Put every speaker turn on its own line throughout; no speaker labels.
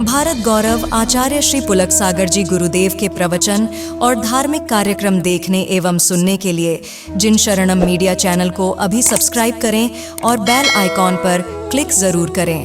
भारत गौरव आचार्य श्री पुलक सागर जी गुरुदेव के प्रवचन और धार्मिक कार्यक्रम देखने एवं सुनने के लिए जिन शरणम मीडिया चैनल को अभी सब्सक्राइब करें और बेल आइकॉन पर क्लिक जरूर करें।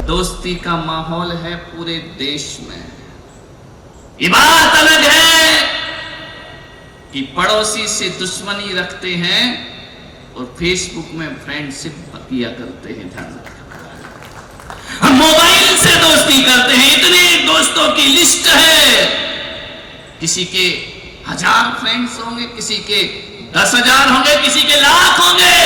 दोस्ती का माहौल है पूरे देश में। ये बात अलग है कि पड़ोसी से दुश्मनी रखते हैं और फेसबुक में फ्रेंडशिप किया करते हैं। ध्यान रखना, हम मोबाइल से दोस्ती करते हैं, इतने दोस्तों की लिस्ट है। किसी के 1000 फ्रेंड्स होंगे, किसी के 10,000 होंगे, किसी के लाख होंगे।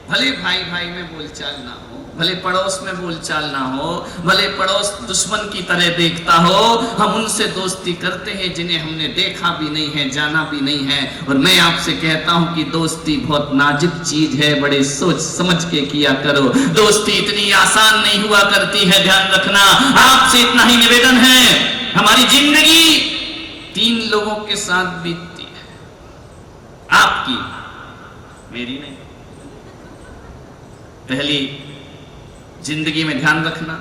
भले भाई भाई में बोलचाल ना हो, भले पड़ोस में बोलचाल ना हो, भले पड़ोस दुश्मन की तरह देखता हो, हम उनसे दोस्ती करते हैं जिन्हें हमने देखा भी नहीं है, जाना भी नहीं है। और मैं आपसे कहता हूं कि दोस्ती बहुत नाजुक चीज है, बड़े सोच समझ के किया करो। दोस्ती इतनी आसान नहीं हुआ करती है, ध्यान रखना। आपसे इतना ही निवेदन है, हमारी जिंदगी 3 लोगों के साथ बीतती है, आपकी, मेरी नहीं। पहली जिंदगी में ध्यान रखना,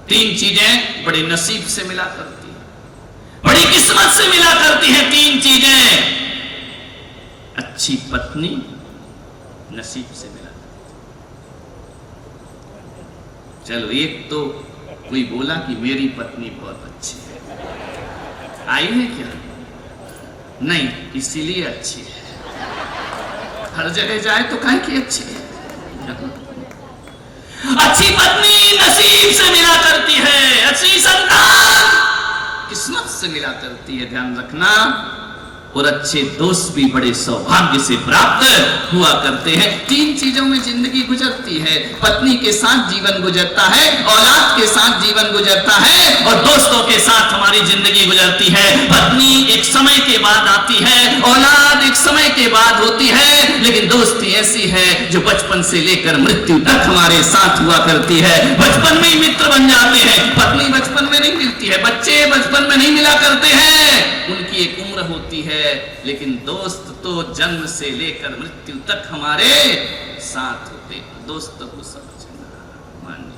3 चीजें बड़ी नसीब से मिला करती हैं, बड़ी किस्मत से मिला करती हैं। 3 चीजें, अच्छी पत्नी नसीब से मिला करती। चलो, एक तो कोई बोला कि मेरी पत्नी बहुत अच्छी है, आई है क्या? नहीं, इसीलिए अच्छी है। हर जगह जाए तो काहे की अच्छी है। अच्छी पत्नी नसीब से मिला करती है, अच्छी संतान किस्मत से मिला करती है, ध्यान रखना। और अच्छे दोस्त भी बड़े सौभाग्य से प्राप्त हुआ करते हैं। 3 चीजों में जिंदगी गुजरती है, पत्नी के साथ जीवन गुजरता है, औलाद के साथ जीवन गुजरता है, और दोस्तों के साथ हमारी जिंदगी गुजरती है। पत्नी एक समय के बाद आती है, औलाद एक समय के बाद होती है, लेकिन दोस्ती ऐसी है जो बचपन से लेकर मृत्यु तक हमारे साथ हुआ करती है। बचपन में ही मित्र बन जाते हैं, पत्नी बचपन में नहीं मिलती है, बच्चे बचपन में नहीं मिला करते हैं, उनकी एक उम्र होती है, लेकिन दोस्त तो जन्म से लेकर मृत्यु तक हमारे साथ होते हैं। दोस्तों को समझना, मानना।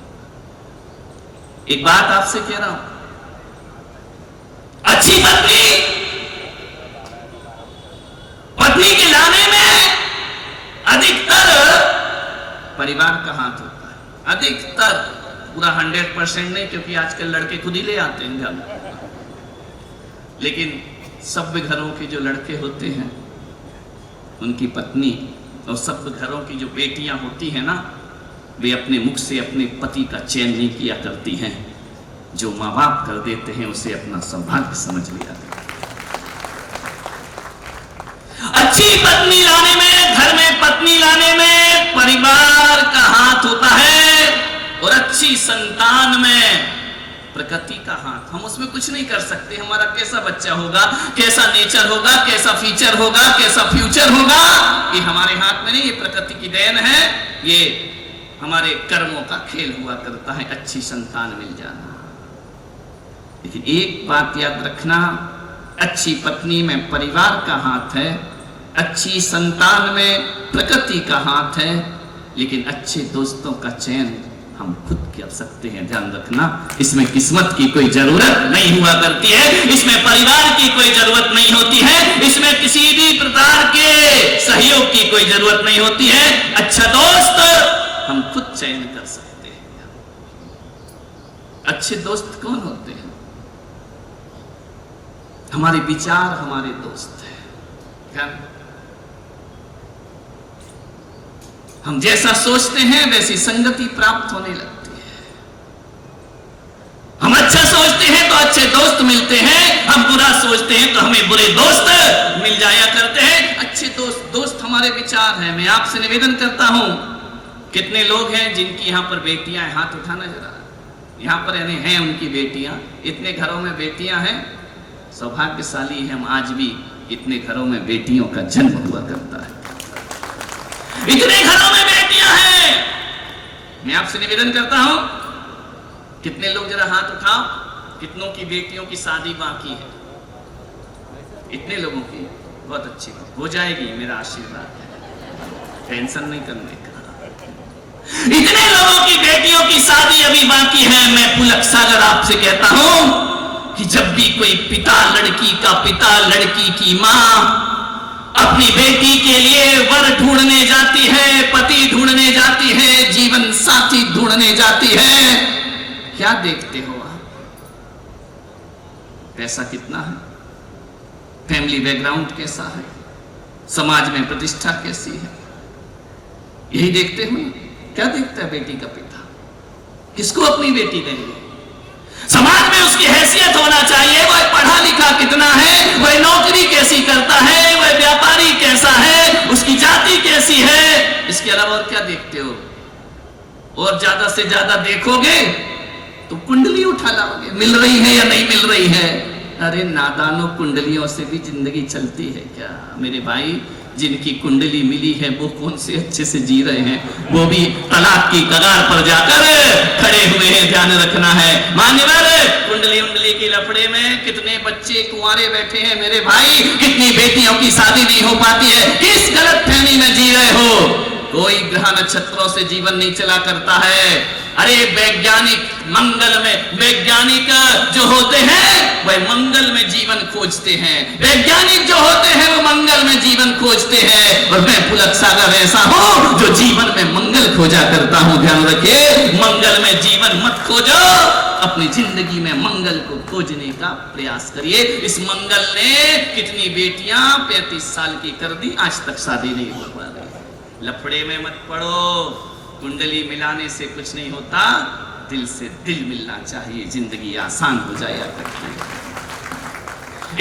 एक बात आपसे कह रहा हूं, अच्छी पत्नी के लाने में अधिकतर परिवार का हाथ होता है। अधिकतर, पूरा 100% नहीं, क्योंकि आजकल लड़के खुद ही ले आते हैं ध्यान। लेकिन सभ्य घरों के जो लड़के होते हैं, उनकी पत्नी, और सभ्य घरों की जो बेटियां होती हैं ना, वे अपने मुख से अपने पति का चयन नहीं किया करती हैं। जो माँ बाप कर देते हैं उसे अपना सौभाग्य समझ लिया। अच्छी पत्नी लाने में, घर में पत्नी लाने में परिवार का हाथ होता है, और अच्छी संतान में प्रकृति का हाथ। हम उसमें कुछ नहीं कर सकते, हमारा कैसा बच्चा होगा, कैसा नेचर होगा, कैसा फीचर होगा, कैसा फ्यूचर होगा, ये हमारे हाथ में नहीं, ये प्रकृति की देन है, ये हमारे कर्मों का खेल हुआ करता है। अच्छी संतान मिल जाना। लेकिन एक बात याद रखना, अच्छी पत्नी में परिवार का हाथ है, अच्छी संतान में प्रकृति का हाथ है, लेकिन अच्छे दोस्तों का चयन हम खुद कर सकते हैं, ध्यान रखना। इसमें किस्मत की कोई जरूरत नहीं हुआ करती है, इसमें परिवार की कोई जरूरत नहीं होती है, इसमें किसी भी प्रकार के सहयोग की कोई जरूरत नहीं होती है। अच्छा दोस्त हम खुद चयन कर सकते हैं। अच्छे दोस्त कौन होते हैं? हमारे विचार हमारे दोस्त हैं। हम जैसा सोचते हैं वैसी संगति प्राप्त होने लगती है। हम अच्छा सोचते हैं तो अच्छे दोस्त मिलते हैं, हम बुरा सोचते हैं तो हमें बुरे दोस्त मिल जाया करते हैं। अच्छे दोस्त हमारे विचार हैं। मैं आपसे निवेदन करता हूं, कितने लोग हैं जिनकी यहां पर बेटियां हैं? हाथ उठाना जरा। यहां पर हैं उनकी बेटियां, इतने घरों में बेटियां हैं, सौभाग्यशाली है हम। आज भी इतने घरों में बेटियों का जन्म हुआ करता है, इतने घरों में बेटियां हैं। मैं आपसे निवेदन करता हूं, कितने लोग जरा हाथ उठाओ, कितनों की बेटियों की शादी बाकी है? इतने लोगों की, बहुत अच्छी बात, हो जाएगी, मेरा आशीर्वाद है, टेंशन नहीं करने का। इतने लोगों की बेटियों की शादी अभी बाकी है। मैं आपसे कहता हूं कि जब भी कोई पिता लड़की का पिता, लड़की की मां अपनी बेटी के लिए वर ढूंढने जाती है, पति ढूंढने जाती है, जीवन साथी ढूंढने जाती है, क्या देखते हो आप? पैसा कितना है, फैमिली बैकग्राउंड कैसा है, समाज में प्रतिष्ठा कैसी है, यही देखते हो ना? क्या देखता है बेटी का पिता? किसको अपनी बेटी देंगे? समाज में उसकी हैसियत होना चाहिए, वह पढ़ा लिखा कितना है, वह नौकरी कैसी करता है, वह व्यापारी कैसा है, उसकी जाति कैसी है, इसके अलावा और क्या देखते हो? और ज्यादा से ज्यादा देखोगे तो कुंडली उठा लाओगे, मिल रही है या नहीं मिल रही है। अरे नादानो, कुंडलियों से भी जिंदगी चलती है क्या मेरे भाई? जिनकी कुंडली मिली है वो कौन से अच्छे से जी रहे हैं, वो भी तलाक की कगार पर जाकर खड़े हुए हैं, ध्यान रखना है। मान्यवर, कुंडली उंडली की लफड़े में कितने बच्चे कुंवारे बैठे हैं मेरे भाई, कितनी बेटियों की शादी नहीं हो पाती है, किस गलत फहमी में जी रहे हो? कोई ग्रह नक्षत्रों से जीवन नहीं चला करता है। अरे वैज्ञानिक मंगल में, वैज्ञानिक जो होते हैं वह मंगल में जीवन खोजते हैं, वैज्ञानिक जो होते हैं वो मंगल में जीवन खोजते हैं, और मैं पुलक सागर ऐसा हूं जो जीवन में मंगल खोजा करता हूं। ध्यान रखिए, मंगल में जीवन मत खोजो, अपनी जिंदगी में मंगल को खोजने का प्रयास करिए। इस मंगल ने कितनी बेटियां 35 साल की कर दी, आज तक शादी नहीं हो पा रही। लफड़े में मत पड़ो, कुंडली मिलाने से कुछ नहीं होता, दिल से दिल मिलना चाहिए, जिंदगी आसान हो जाया करती है।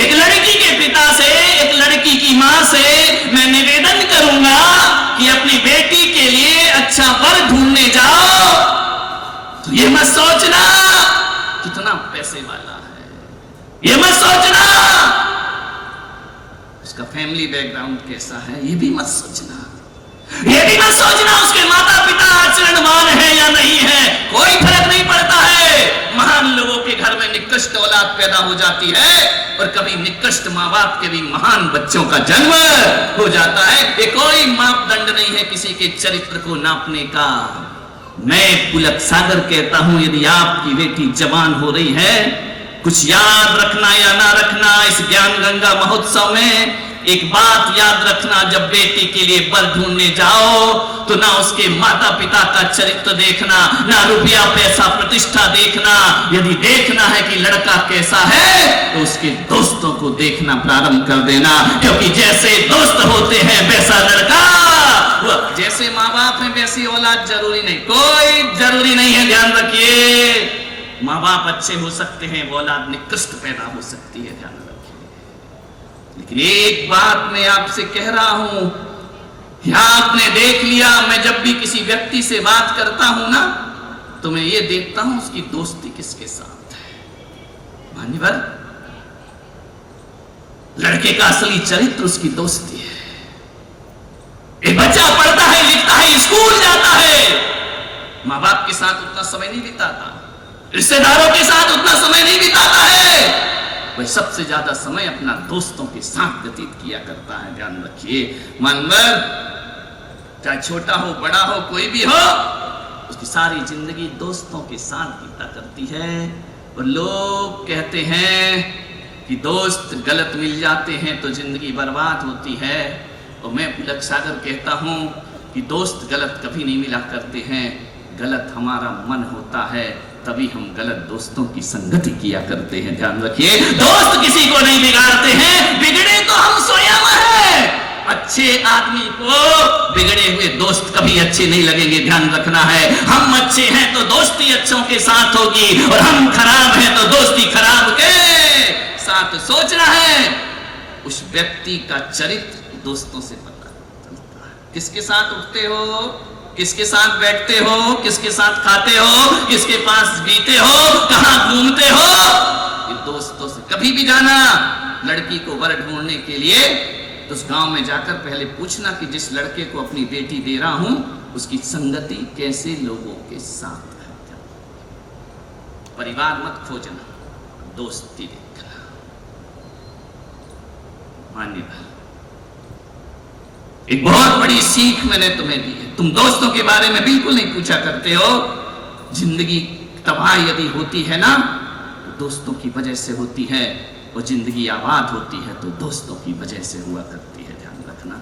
एक लड़की के पिता से, एक लड़की की मां से मैं निवेदन करूंगा कि अपनी बेटी के लिए अच्छा वर ढूंढने जाओ तो ये मत सोचना कितना पैसे वाला है, ये मत सोचना उसका फैमिली बैकग्राउंड कैसा है, ये भी मत सोचना, ये भी मत सोचना उसके माता पिता आचरणवान है या नहीं है, कोई फर्क नहीं पड़ता है। महान लोगों के घर में निकृष्ट औलाद पैदा हो जाती है, और कभी निकृष्ट माँ बाप के भी महान बच्चों का जन्म हो जाता है। ये कोई मापदंड नहीं है किसी के चरित्र को नापने का। मैं पुलक सागर कहता हूं, यदि आपकी बेटी जवान हो रही है, कुछ याद रखना या ना रखना, इस ज्ञान गंगा महोत्सव में एक बात याद रखना, जब बेटी के लिए वर ढूंढने जाओ तो ना उसके माता पिता का चरित्र देखना, ना रुपया पैसा प्रतिष्ठा देखना, यदि देखना है कि लड़का कैसा है तो उसके दोस्तों को देखना प्रारंभ कर देना, क्योंकि जैसे दोस्त होते हैं वैसा लड़का, जैसे माँ बाप हैं वैसी औलाद जरूरी नहीं, कोई जरूरी नहीं है। ध्यान रखिए, माँ बाप अच्छे हो सकते हैं, औलाद निकृष्ट पैदा हो सकती है, ध्यान रखिए। लेकिन एक बात मैं आपसे कह रहा हूं, आपने देख लिया, मैं जब भी किसी व्यक्ति से बात करता हूं ना तो मैं ये देखता हूं उसकी दोस्ती किसके साथ है। मान्यवर, लड़के का असली चरित्र उसकी दोस्ती है। एक बच्चा पढ़ता है, लिखता है, स्कूल जाता है, माँ बाप के साथ उतना समय नहीं बिताता, रिश्तेदारों के साथ उतना समय नहीं बिताता है, वह सबसे ज्यादा समय अपना दोस्तों के साथ व्यतीत किया करता है। ध्यान रखिए, मानवर चाहे छोटा हो बड़ा हो कोई भी हो, उसकी सारी जिंदगी दोस्तों के साथ बीता करती है। और लोग कहते हैं कि दोस्त गलत मिल जाते हैं तो जिंदगी बर्बाद होती है, और मैं पुलक सागर कहता हूं कि दोस्त गलत कभी नहीं मिला करते हैं, गलत हमारा मन होता है, तभी हम गलत दोस्तों की संगति किया करते हैं। ध्यान रखिए, दोस्त किसी को नहीं बिगाड़ते हैं, बिगड़े तो हम स्वयं हैं। अच्छे आदमी को बिगड़े हुए दोस्त कभी अच्छे नहीं लगेंगे, ध्यान रखना है। हम अच्छे हैं तो दोस्ती अच्छों के साथ होगी, और हम खराब हैं तो दोस्ती खराब के साथ। सोचना है उस व्यक्ति का चरित्र दोस्तों से पता चलता है। किसके साथ उठते हो, किसके साथ बैठते हो, किसके साथ खाते हो, किसके पास बीते हो, कहां घूमते हो, ये दोस्तों से। कभी भी जाना लड़की को वर ढूंढने के लिए तो उस गांव में जाकर पहले पूछना कि जिस लड़के को अपनी बेटी दे रहा हूं उसकी संगति कैसे लोगों के साथ है। परिवार मत खोजना, दोस्ती देखना। मान्यवर, एक बहुत बड़ी सीख मैंने तुम्हें दी है, तुम दोस्तों के बारे में बिल्कुल नहीं पूछा करते हो। जिंदगी तबाह यदि होती है ना दोस्तों की वजह से होती है, और जिंदगी आबाद होती है तो दोस्तों की वजह से हुआ करती है। ध्यान रखना।